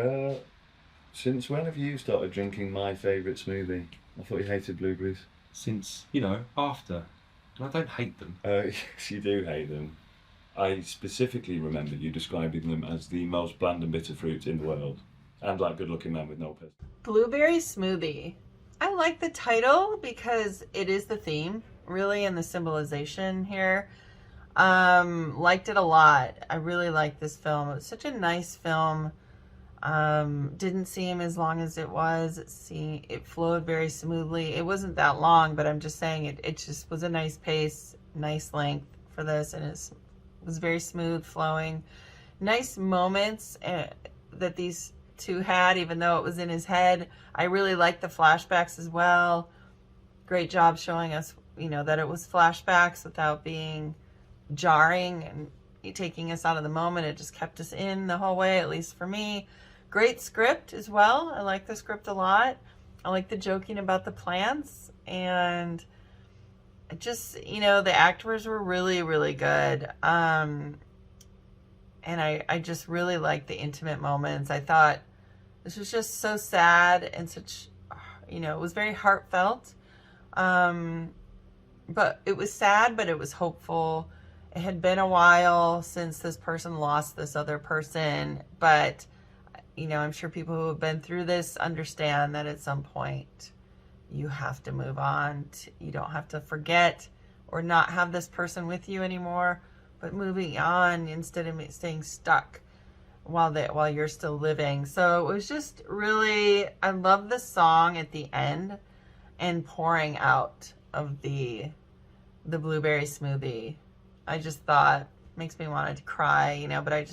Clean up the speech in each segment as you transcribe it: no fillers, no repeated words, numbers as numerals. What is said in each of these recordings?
Uh, since when have you started drinking my favourite smoothie? I thought you hated blueberries. Since, after. And I don't hate them. Yes, you do hate them. I specifically remember you describing them as the most bland and bitter fruits in the world, and like good-looking man with no piss. Blueberry smoothie. I like the title because it is the theme, really, and the symbolization here. Liked it a lot. I really liked this film. It was such a nice film. Didn't seem as long as it was. It flowed very smoothly. It wasn't that long, but I'm just saying it just was a nice pace, nice length for this, and it was very smooth flowing. Nice moments that these two had, even though it was in his head. I really liked the flashbacks as well. Great job showing us, that it was flashbacks without being jarring and taking us out of the moment. It just kept us in the whole way, at least for me. Great script as well. I like the script a lot. I like the joking about the plants, and just, the actors were really, really good. And I just really liked the intimate moments. I thought this was just so sad and such, it was very heartfelt. But it was sad, but it was hopeful. It had been a while since this person lost this other person, but I'm sure people who have been through this understand that at some point you have to move on. You don't have to forget or not have this person with you anymore, but moving on instead of staying stuck while you're still living. So it was just really, I love the song at the end and pouring out of the blueberry smoothie. I just thought makes me want to cry, but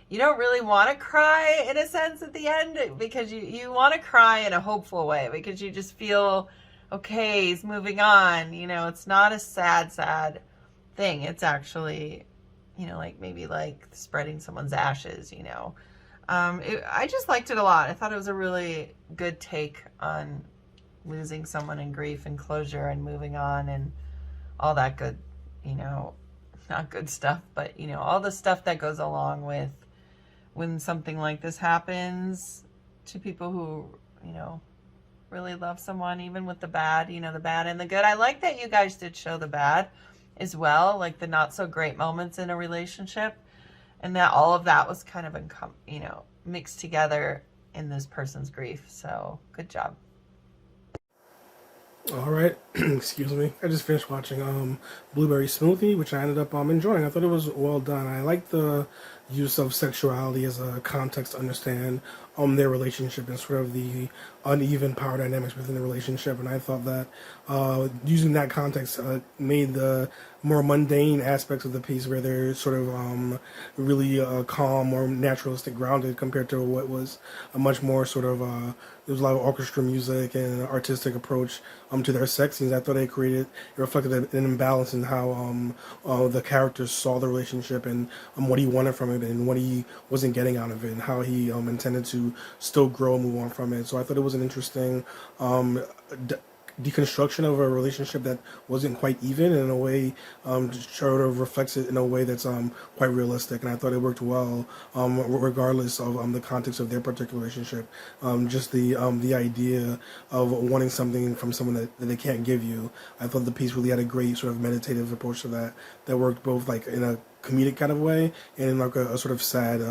you don't really want to cry in a sense at the end, because you want to cry in a hopeful way, because you just feel, okay, he's moving on. It's not a sad thing. It's actually, maybe like spreading someone's ashes, I just liked it a lot. I thought it was a really good take on losing someone in grief and closure and moving on and all that good, not good stuff, but, all the stuff that goes along with when something like this happens to people who, really love someone, even with the bad, the bad and the good. I like that you guys did show the bad as well, like the not so great moments in a relationship, and that all of that was kind of, mixed together in this person's grief. So good job. All right, excuse me. I just finished watching Blueberry Smoothie, which I ended up enjoying. I thought it was well done. I like the use of sexuality as a context to understand their relationship and sort of the uneven power dynamics within the relationship. And I thought that using that context made the more mundane aspects of the piece, where they're sort of really calm, more naturalistic, grounded, compared to what was a much more sort of there was a lot of orchestra music and an artistic approach to their sex scenes. I thought it reflected an imbalance in how the characters saw the relationship, and what he wanted from it and what he wasn't getting out of it, and how he intended to still grow and move on from it. So I thought it was an interesting deconstruction of a relationship that wasn't quite even, and in a way sort of reflects it in a way that's quite realistic. And I thought it worked well, regardless of the context of their particular relationship. Just the idea of wanting something from someone that they can't give you. I thought the piece really had a great sort of meditative approach to that worked both like in a comedic kind of way and in like a sort of sad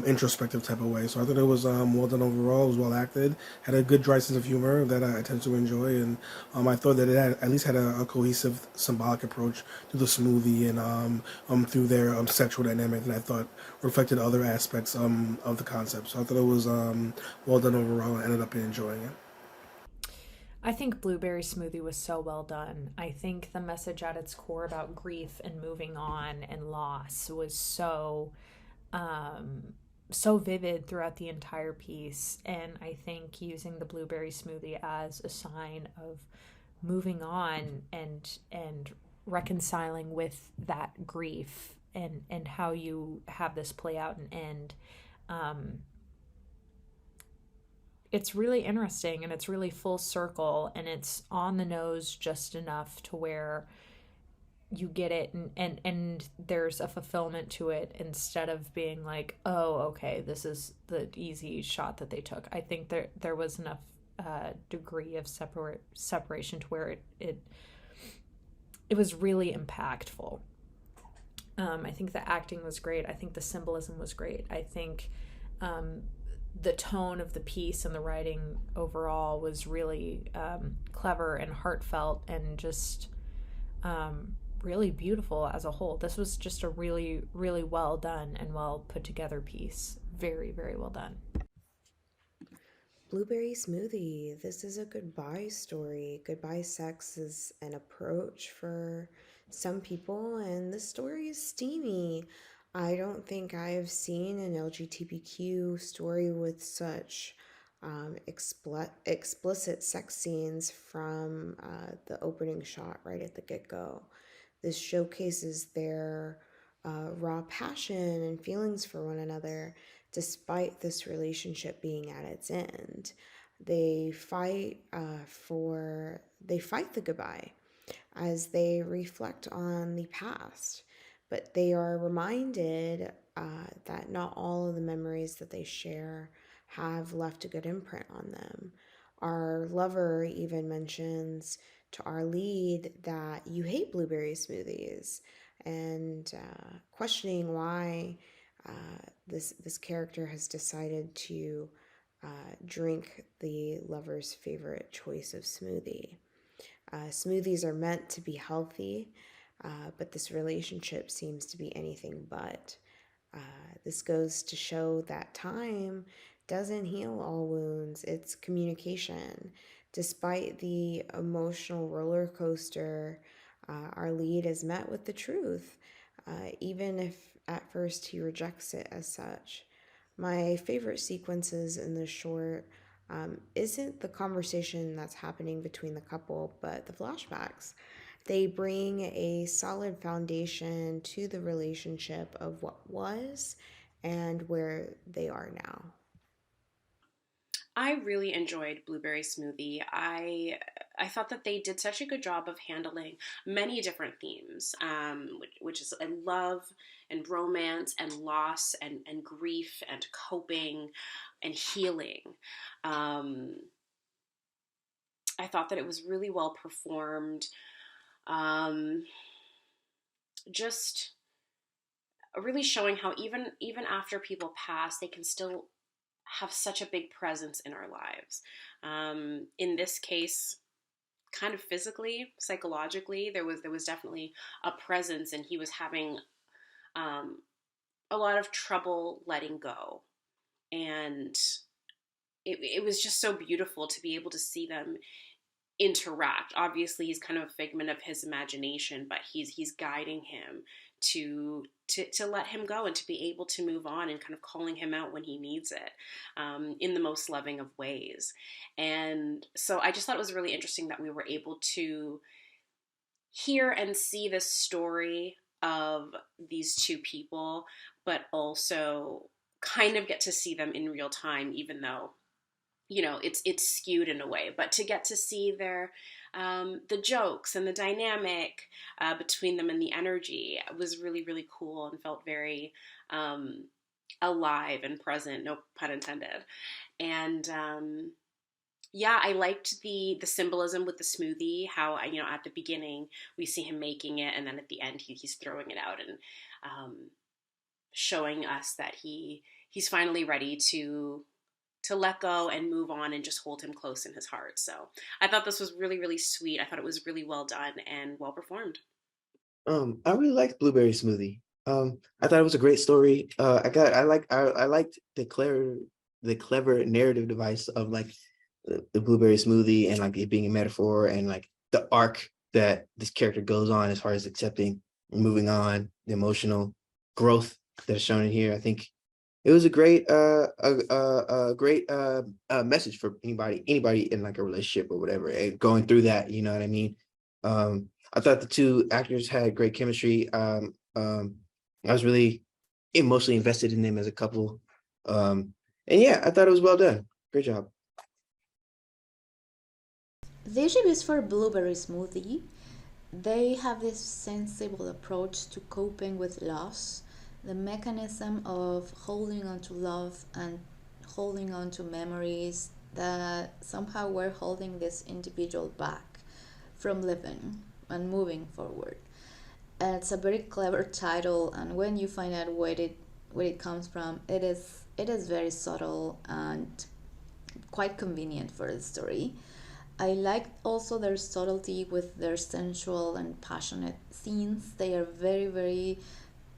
introspective type of way. So I thought it was well done overall. It was well acted, had a good dry sense of humor that I tend to enjoy, and I thought that it at least had a cohesive symbolic approach to the smoothie and through their sexual dynamic that I thought reflected other aspects of the concept. So I thought it was well done overall, and ended up enjoying it. I think Blueberry Smoothie was so well done. I think the message at its core about grief and moving on and loss was so vivid throughout the entire piece. And I think using the blueberry smoothie as a sign of moving on and reconciling with that grief and how you have this play out and end. It's really interesting, and it's really full circle, and it's on the nose just enough to where you get it, and there's a fulfillment to it instead of being like, oh, okay, this is the easy shot that they took. I think there was enough degree of separation to where it was really impactful. I think the acting was great. I think the symbolism was great. I think the tone of the piece and the writing overall was really clever and heartfelt and just really beautiful as a whole. This was just a really, really well done and well put together piece. Very, very well done. Blueberry Smoothie. This is a goodbye story. Goodbye sex is an approach for some people, and this story is steamy. I don't think I have seen an LGBTQ story with such explicit sex scenes from the opening shot right at the get-go. This showcases their raw passion and feelings for one another, despite this relationship being at its end. They fight the goodbye as they reflect on the past, but they are reminded that not all of the memories that they share have left a good imprint on them. Our lover even mentions to our lead that you hate blueberry smoothies, and questioning why this character has decided to drink the lover's favorite choice of smoothie. Smoothies are meant to be healthy, but this relationship seems to be anything but. This goes to show that time doesn't heal all wounds. It's communication. Despite the emotional roller coaster, our lead is met with the truth, even if at first he rejects it as such. My favorite sequences in this short isn't the conversation that's happening between the couple, but the flashbacks. They bring a solid foundation to the relationship of what was and where they are now. I really enjoyed Blueberry Smoothie. I thought that they did such a good job of handling many different themes, which is love and romance and loss and grief and coping and healing. I thought that it was really well performed. Just really showing how even after people pass, they can still have such a big presence in our lives. In this case, kind of physically, psychologically, there was definitely a presence, and he was having a lot of trouble letting go. And it was just so beautiful to be able to see them interact. Obviously, he's kind of a figment of his imagination, but he's guiding him to let him go and to be able to move on, and kind of calling him out when he needs it, in the most loving of ways. And so I just thought it was really interesting that we were able to hear and see this story of these two people, but also kind of get to see them in real time, even though, you know, it's skewed in a way, but to get to see their the jokes and the dynamic between them and the energy was really, really cool, and felt very alive and present, no pun intended. And yeah, I liked the symbolism with the smoothie, how, you know, at the beginning we see him making it, and then at the end he's throwing it out, and showing us that he's finally ready to let go and move on and just hold him close in his heart. So I thought this was really, really sweet. I thought it was really well done and well performed. I really liked Blueberry Smoothie. I thought it was a great story. I liked the clever narrative device of like the blueberry smoothie, and like it being a metaphor, and like the arc that this character goes on as far as accepting and moving on, the emotional growth that is shown in here. I think it was a great message for anybody in like a relationship or whatever, going through that, you know what I mean? I thought the two actors had great chemistry. I was really emotionally invested in them as a couple. And yeah, I thought it was well done. Great job. The recipes for blueberry smoothie they have this sensible approach to coping with loss, the mechanism of holding on to love and holding on to memories that somehow were holding this individual back from living and moving forward. It's a very clever title, and when you find out where it comes from, it is very subtle and quite convenient for the story. I like also their subtlety with their sensual and passionate scenes. They are very, very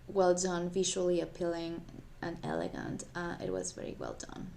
well done, visually appealing and elegant. It was very well done.